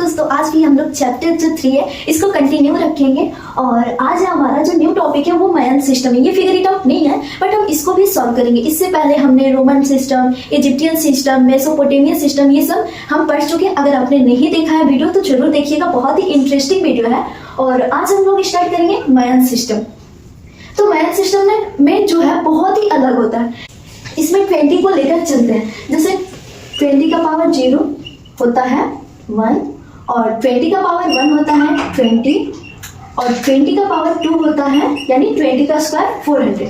दोस्तों, आज भी हम लोग चैप्टर जो 3 है इसको कंटिन्यू रखेंगे। और आज हमारा जो न्यू टॉपिक है वो मायन सिस्टम है। ये फिगर इट आउट नहीं है बट हम इसको भी सॉल्व करेंगे। इससे पहले हमने Roman system, Egyptian system, Mesopotamian system ये सब हम पढ़ चुके हैं। अगर आपने नहीं देखा है वीडियो तो जरूर देखिएगा, बहुत ही इंटरेस्टिंग वीडियो है। और आज हम लोग स्टार्ट करेंगे मायन सिस्टम। तो मायन सिस्टम में जो है बहुत ही अलग होता है। इसमें 20 को लेकर चलते हैं। जैसे 20 का पावर 0 होता है 1, और 20 का पावर 1 होता है 20, और 20 का पावर 2 होता है यानी 20 का स्क्वायर 400।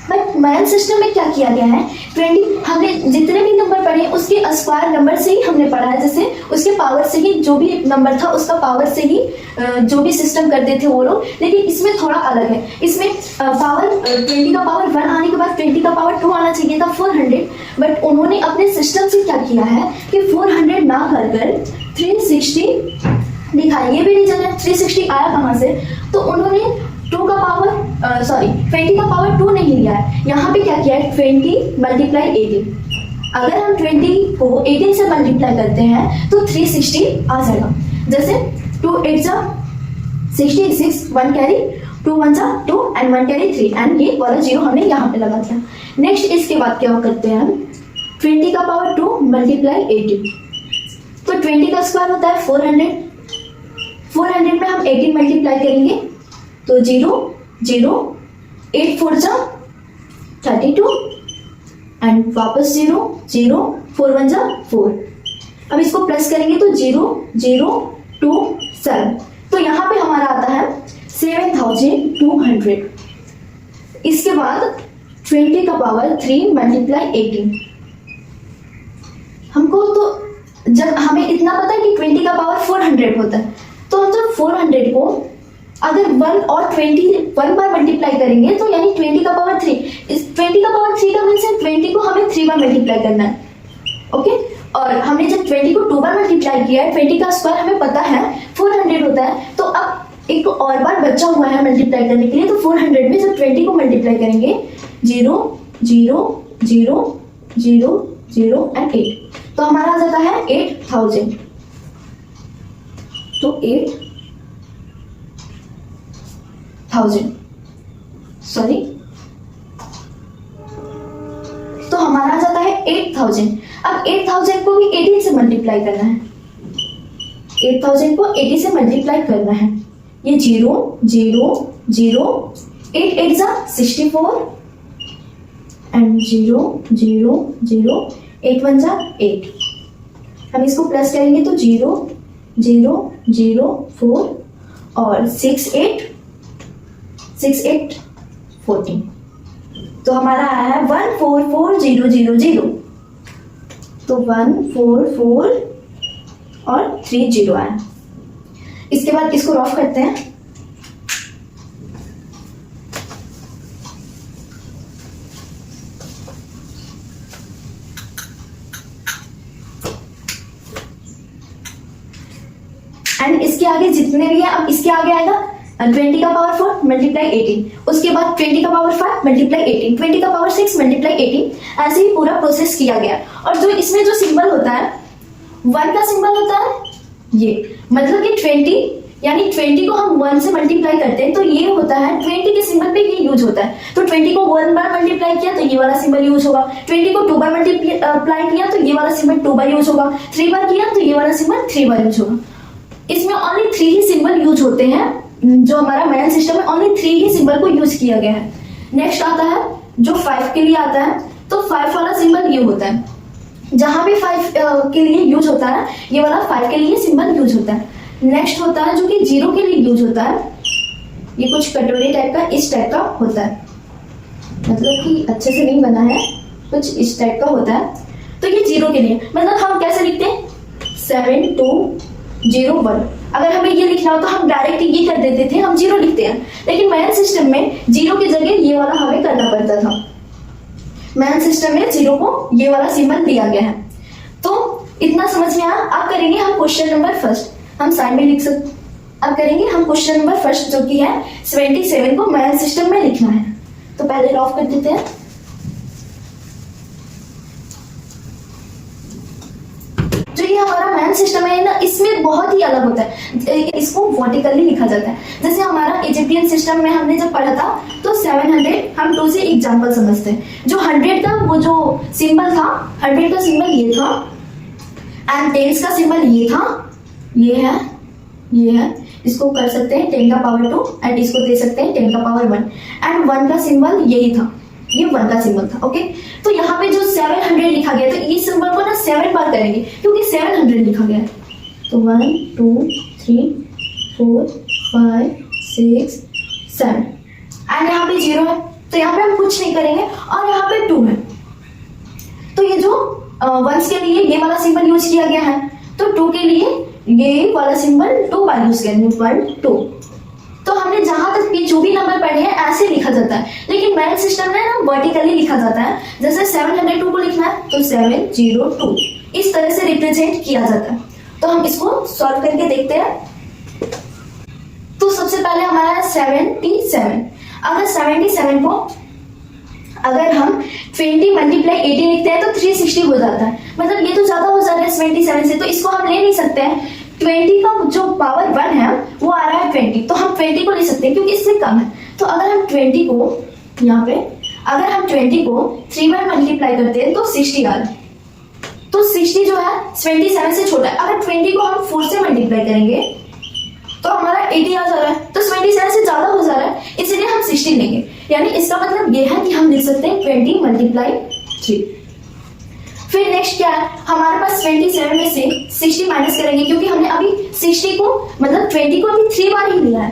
बट मायन सिस्टम में क्या किया गया है, 20 हमने जितने भी नंबर पढ़े उसके स्क्वायर नंबर से ही हमने पढ़ा है। जैसे उसके पावर से ही जो भी नंबर था उसका पावर से ही जो भी सिस्टम करते थे वो लोग। लेकिन इसमें थोड़ा अलग है। इसमें पावर 20 का पावर 1 आने के बाद 20 का पावर 2 आना चाहिए था 400। बट उन्होंने अपने सिस्टम से क्या किया है कि 400 ना कर 360 दिखाया। ये भी रीजन है 360 आया कहाँ से, तो उन्होंने 20 का पावर 2 नहीं लिया है। यहाँ पे क्या किया है 20 मल्टीप्लाई 18। अगर हम 20 को 18 से मल्टीप्लाई करते हैं तो 360 आ जाएगा। जैसे 2 8 जा 66, 1 कैरी, 2 1 जा 2 एंड 1 कैरी 3, एंड ये वाला 0 हमने यहाँ पे लगा दिया। नेक्स्ट इसके बाद क्या करते हैं हम, 20 का पावर 2 मल्टीप्लाई 18। तो 20 का स्क्वायर होता है 400। 400 में हम 18 मल्टीप्लाई करेंगे तो 0 0, 8 4 जा 32 एंड वापस 0 0, 4 1 जा 4। अब इसको प्लस करेंगे तो 0 0 2 7। तो यहाँ पे हमारा आता है 7200। इसके बाद 20 का पावर 3 मल्टीप्लाई 18। हमको तो जब हमें इतना पता है कि 20 का पावर 400 होता है, तो हम जब 400 को अगर 1 और 20 1 बार मल्टीप्लाई करेंगे तो यानी 20 का पावर 3, इस 20 का पावर 3 का मीन्स है 20 को हमें 3 बार मल्टीप्लाई करना है। ओके, और हमने जब 20 को 2 बार मल्टीप्लाई किया है, 20 का स्क्वायर हमें पता है 400 होता है। तो अब एक और बार बचा हुआ है मल्टीप्लाई करने के लिए, तो 400 में जब 20 को मल्टीप्लाई करेंगे 0 0 0 0 0 एंड 8, तो हमारा आ जाता है 8000। तो 8000 सॉरी, तो हमारा आ जाता है 8000। अब 8000 को भी 18 से मल्टीप्लाई करना है। 8000 को 80 से मल्टीप्लाई करना है। ये 0 0 0, 8 8 जा 64 एंड 0 0 0, 8 1 जा 8। हम इसको प्लस करेंगे तो 0 0 0 4 और 6 8 14। तो हमारा आया है 144000। तो 144 और 30 आया। इसके बाद इसको रफ करते हैं। एंड इसके आगे जितने भी है, अब इसके आगे आएगा 20 का पावर 4 मल्टीप्लाई 18, उसके बाद 20 का पावर 5 मल्टीप्लाई 18, 20 का पावर 6 मल्टीप्लाई 18। ऐसे ही पूरा प्रोसेस किया गया। और जो इसमें जो सिंबल होता है 1 का सिंबल होता है ये, मतलब कि 20 यानी 20 को हम 1 से मल्टीप्लाई करते हैं तो ये होता है 20 के सिंबल पे ये यूज होता है। तो 20 को 1 बार मल्टीप्लाई किया तो ये वाला सिंबल यूज होगा, 20 को 2 बार मल्टीप्लाई किया तो ये वाला सिंबल 2 बार यूज होगा, 3 बार किया तो ये वाला सिंबल 3 बार यूज होगा। इसमें ओनली 3 ही सिंबल यूज होते हैं। जो हमारा मायन सिस्टम है ओनली 3 ही सिंबल को यूज किया गया है। नेक्स्ट आता है जो 5 के लिए आता है, तो 5 वाला सिंबल ये होता है। जहां भी 5 के लिए यूज होता है ये वाला 5 के लिए सिंबल यूज होता है। नेक्स्ट होता है जो कि 0 के लिए यूज होता है। ये कुछ कटोरी टाइप का इस टाइप का होता है, मतलब कि अच्छे से नहीं बना है, कुछ इस टाइप का होता है। तो ये 0 के लिए, मतलब हम कैसे लिखते हैं 7201। अगर हमें ये लिखना हो तो हम डायरेक्ट ये कर देते थे, हम 0 लिखते हैं। लेकिन मायन सिस्टम में 0 की जगह ये वाला हमें करना पड़ता था। मायन सिस्टम में 0 को ये वाला सिंबल दिया गया है। तो इतना समझ में आया। अब करेंगे हम क्वेश्चन नंबर फर्स्ट, हम साइड में लिख सकते। अब करेंगे हम क्वेश्चन नंबर फर्स्ट जो कि है 77 को मायन सिस्टम में लिखना है। तो पहले रफ कर देते हैं। जो ये हमारा मैन सिस्टम है ना, इसमें बहुत ही अलग होता है। इसको वर्टिकली लिखा जाता है। जैसे हमारा इजिप्टियन सिस्टम में हमने जब पढ़ा था तो 700 हम 2 से एग्जाम्पल समझते हैं। जो 100 का वो जो सिंबल था, 100 का सिंबल ये था एंड 10 का सिंबल ये था, ये है। इसको कर सकते हैं 10 का पावर 2 एंड इसको दे सकते हैं 10 का पावर 1 एंड 1 का सिंबल यही था, ये 1 का सिंबल था। ओके, तो यहाँ पे जो 700 लिखा गया तो इस सिंबल को ना 7 बार करेंगे क्योंकि 700 लिखा गया है। तो 1 2 3 4 5 6 7 एंड यहाँ पे 0 है तो यहाँ पे हम कुछ नहीं करेंगे और यहाँ पे 2 है। तो ये जो वंस के लिए ये वाला सिंबल यूज किया गया है, तो 2 के लिए ये वाला सिंबल 2 बार यूज करेंगे, 1 2। तो हमने जहां तक भी जो भी नंबर पढ़े हैं ऐसे लिखा जाता है, लेकिन मैथ सिस्टम में ना वर्टिकली लिखा जाता है। जैसे 702 को लिखना है तो 702 इस तरह से रिप्रेजेंट किया जाता है। तो हम इसको सॉल्व करके देखते हैं। तो सबसे पहले हमारा 77। अगर 77 को अगर हम 20 मल्टीप्लाई 18 लिखते हैं तो 360 हो जाता है। मतलब ये तो ज्यादा हो जाता है 77 से, तो इसको हम ले नहीं सकते हैं। 20 का जो पावर 1 है वो आ रहा है 20, तो हम 20 को ले सकते हैं क्योंकि इससे कम है। तो अगर हम 20 को यहाँ पे अगर हम 20 को 3 बार मल्टीप्लाई करते हैं तो 60 आ रहा है। तो 60 जो है 27 से छोटा है। अगर 20 को हम 4 से मल्टीप्लाई करेंगे तो हमारा 80 आ जा रहा है, तो 27 से ज्यादा हो जा रहा है, इसलिए हम 60 लेंगे। यानी इसका मतलब ये है कि हम लिख सकते हैं 20 मल्टीप्लाई 3। फिर नेक्स्ट क्या है, हमारे पास 27 में से 60 माइनस करेंगे क्योंकि हमने अभी 60 को मतलब 20 को अभी 3 बार ही लिया है।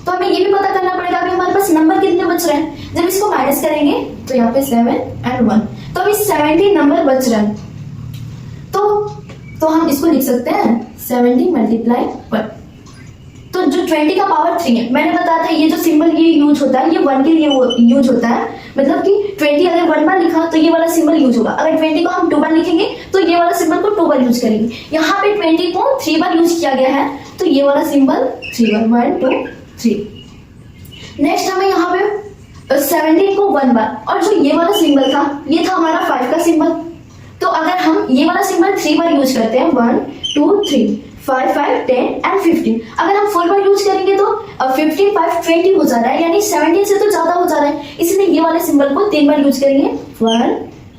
तो हमें ये भी पता करना पड़ेगा कि हमारे पास नंबर कितने बच रहे हैं। जब इसको माइनस करेंगे तो यहाँ पे 7 एंड 1, तो अभी 70 नंबर बच रहे हैं। तो हम इसको लिख सकते हैं 70 मल्टीप्लाई 1। तो जो 20 का पावर 3 है, मैंने बताया था ये जो सिंबल ये यूज होता है, ये 1 के लिए यूज होता है। मतलब कि 20 अगर 1 बार लिखा तो ये वाला सिंबल यूज होगा। अगर 20 को हम 2 बार लिखेंगे तो ये वाला सिंबल को 2 बार यूज करेंगे। यहाँ पे 20 को 3 बार यूज किया गया है, तो ये वाला सिंबल 3 बार 1 2 3। नेक्स्ट हमें यहाँ पे 17 को 1 बार, और जो ये वाला सिंबल था ये था हमारा 5 का सिंबल। तो अगर हम ये वाला सिंबल 3 बार यूज करते हैं 1 2 3 5 5 10 एंड 15, अगर हम 4 बार यूज करेंगे तो 15 5 20 हो जा रहा है, यानी 17 से तो ज्यादा हो जा रहा है, इसलिए ये वाले सिंबल को 3 बार यूज करेंगे 1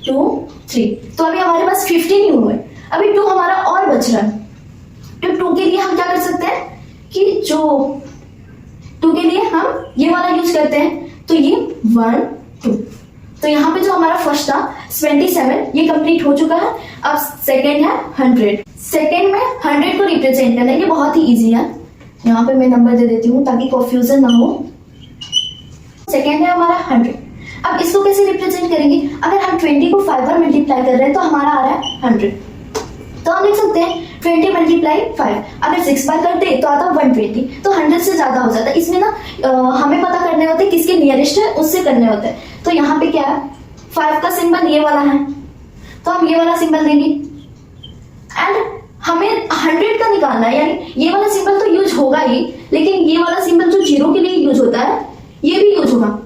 2 3। तो अभी हमारे पास 15 ही हुए, अभी 2 हमारा और बच रहा है। तो 2 के लिए हम क्या कर सकते हैं कि जो 2 के लिए हम ये वाला यूज करते हैं, तो ये 1 2। तो यहाँ पे जो हमारा फर्स्ट था 27 ये कंप्लीट हो चुका है। अब सेकंड है 100। सेकंड में 100 को रिप्रेजेंट करना है, ये बहुत ही इजी है। यहाँ पे मैं नंबर दे देती हूँ ताकि कंफ्यूजन ना हो। सेकंड है हमारा 100। अब इसको कैसे रिप्रेजेंट करेंगे, अगर हम 20 को 5 बार मल्टीप्लाई कर रहे हैं तो हमारा आ रहा है 100। तो हम लिख सकते हैं 20 मल्टीप्लाई 5। अगर 6 बार करते तो आता 120, तो 100 से ज्यादा हो जाता है। इसमें ना हमें पता करने होते हैं किसके नियरेस्ट है, उससे करने होते हैं। तो यहाँ पे क्या है, 5 का सिंबल ये वाला है, तो हम ये वाला सिंबल देंगे एंड हमें 100 का निकालना है। यानी ये वाला सिंबल तो यूज होगा ही, लेकिन ये वाला सिंबल जो 0 के लिए यूज होता है ये भी यूज होगा।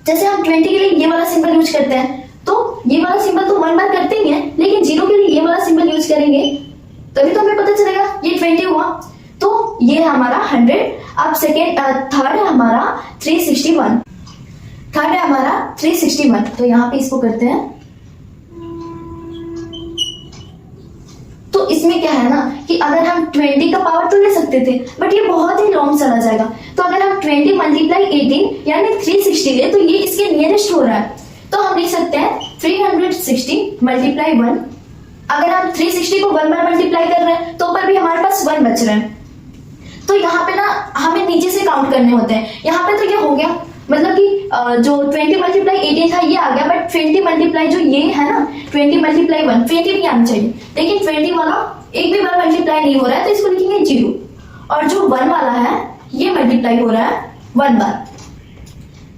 जैसे हम 20 के लिए ये वाला सिंबल यूज करते हैं, तो ये वाला सिंबल तो 1 बार करते ही हैं, लेकिन 0 के लिए ये वाला सिंबल यूज करेंगे तभी तो हमें पता चलेगा ये 20 हुआ। तो ये है हमारा 100। अब थर्ड है हमारा 361। थर्ड है हमारा 361। तो यहाँ पे इसको करते हैं। तो इसमें क्या है ना कि अगर हम 20 का पावर तो ले सकते थे, बट ये बहुत ही लॉन्ग चला जाएगा। तो अगर हम 20 मल्टीप्लाई 18 यानी 360 ले तो ये इसके नियरेस्ट हो रहा है। तो हम लिख सकते हैं 360 मल्टीप्लाई 1। अगर हम 360 को 1 बार मल्टीप्लाई कर रहे हैं तो ऊपर भी हमारे पास 1 बच रहे हैं। तो यहाँ पे ना हमें नीचे से काउंट करने होते हैं। यहाँ पे तो ये हो गया, मतलब कि जो 20 मल्टीप्लाई 18 था ये आ गया, बट 20 मल्टीप्लाई जो ये है ना 20 मल्टीप्लाई 1, 20 भी आना चाहिए, लेकिन 20 वाला एक भी बार मल्टीप्लाई नहीं हो रहा है, तो इसको लिखेंगे 0। और जो 1 वाला है ये मल्टीप्लाई हो रहा है 1 बार।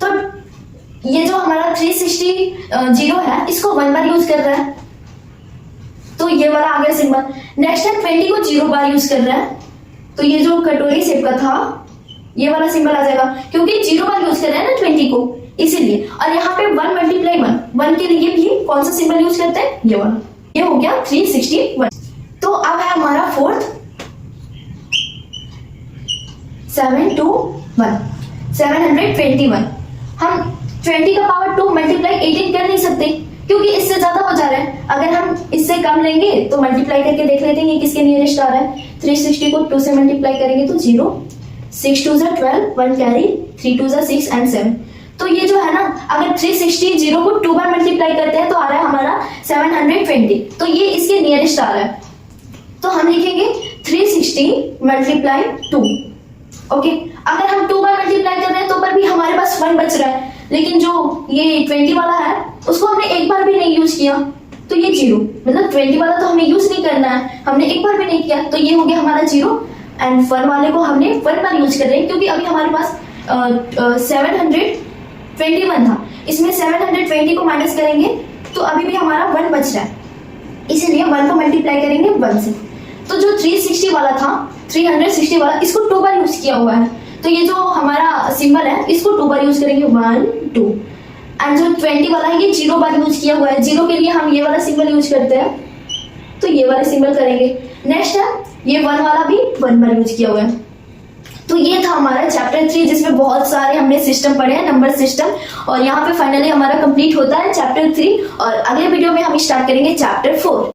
तो ये जो हमारा 360 0 है इसको 1 बार यूज कर रहा है, तो ये वाला आ गया सिंबल। नेक्स्ट है 20 को 0 बार यूज कर रहा है, तो ये जो कटोरी शेप का था ये वाला सिंबल आ जाएगा, क्योंकि 0 बार यूज कर रहे हैं ना 20 को, इसीलिए। और यहाँ पे 1 मल्टीप्लाई 1 के लिए भी कौन सा सिंबल यूज करते हैं, ये वाला। ये हो गया 361। तो हमारा फोर्थ 721 721। हम 20 का पावर 2 मल्टीप्लाई 18 कर नहीं सकते क्योंकि इससे ज्यादा हो जा रहा है। अगर हम इससे कम लेंगे तो मल्टीप्लाई करके देख लेते हैं किसके नियरेस्ट आ रहा है। 360 को 2 से मल्टीप्लाई करेंगे तो 0, 6 2 12, 1 कैरी, 3 2 6 एंड 7। तो ये जो है ना, अगर 360 0 को 2 बार मल्टीप्लाई करते हैं तो आ रहा है हमारा 720। तो ये इसके नियरेस्ट आ रहा है। तो हम लिखेंगे 360 मल्टीप्लाई 2। ओके, अगर हम 2 बार मल्टीप्लाई कर रहे हैं तो पर भी हमारे पास 1 बच रहा है, लेकिन जो ये 20 वाला है उसको हमने एक बार भी नहीं यूज किया, तो ये 0, मतलब 20 वाला तो हमें यूज नहीं करना है, हमने एक बार भी नहीं किया, तो ये हो गया हमारा 0। एंड 1 वाले को हमने 1 बार यूज कर रहे हैं क्योंकि अभी हमारे पास 721 था, इसमें 720 को माइनस करेंगे तो अभी भी हमारा 1 बच रहा है, इसीलिए 1 को मल्टीप्लाई करेंगे 1 से। तो जो 360 वाला था, 360 वाला, इसको 2 बार यूज किया हुआ है, तो ये जो हमारा सिंबल है इसको 2 बार यूज करेंगे, 1 2। एंड जो 20 वाला है ये 0 बार यूज किया हुआ है, 0 के लिए हम ये वाला सिंबल यूज करते हैं, तो ये वाला सिंबल करेंगे। नेक्स्ट है ये 1 वाला भी 1 बार यूज किया हुआ है। तो ये था हमारा चैप्टर 3 जिसमें बहुत सारे हमने सिस्टम पढ़े हैं, नंबर सिस्टम, और यहाँ पे फाइनली हमारा कंप्लीट होता है चैप्टर 3। और अगले वीडियो में हम स्टार्ट करेंगे चैप्टर 4।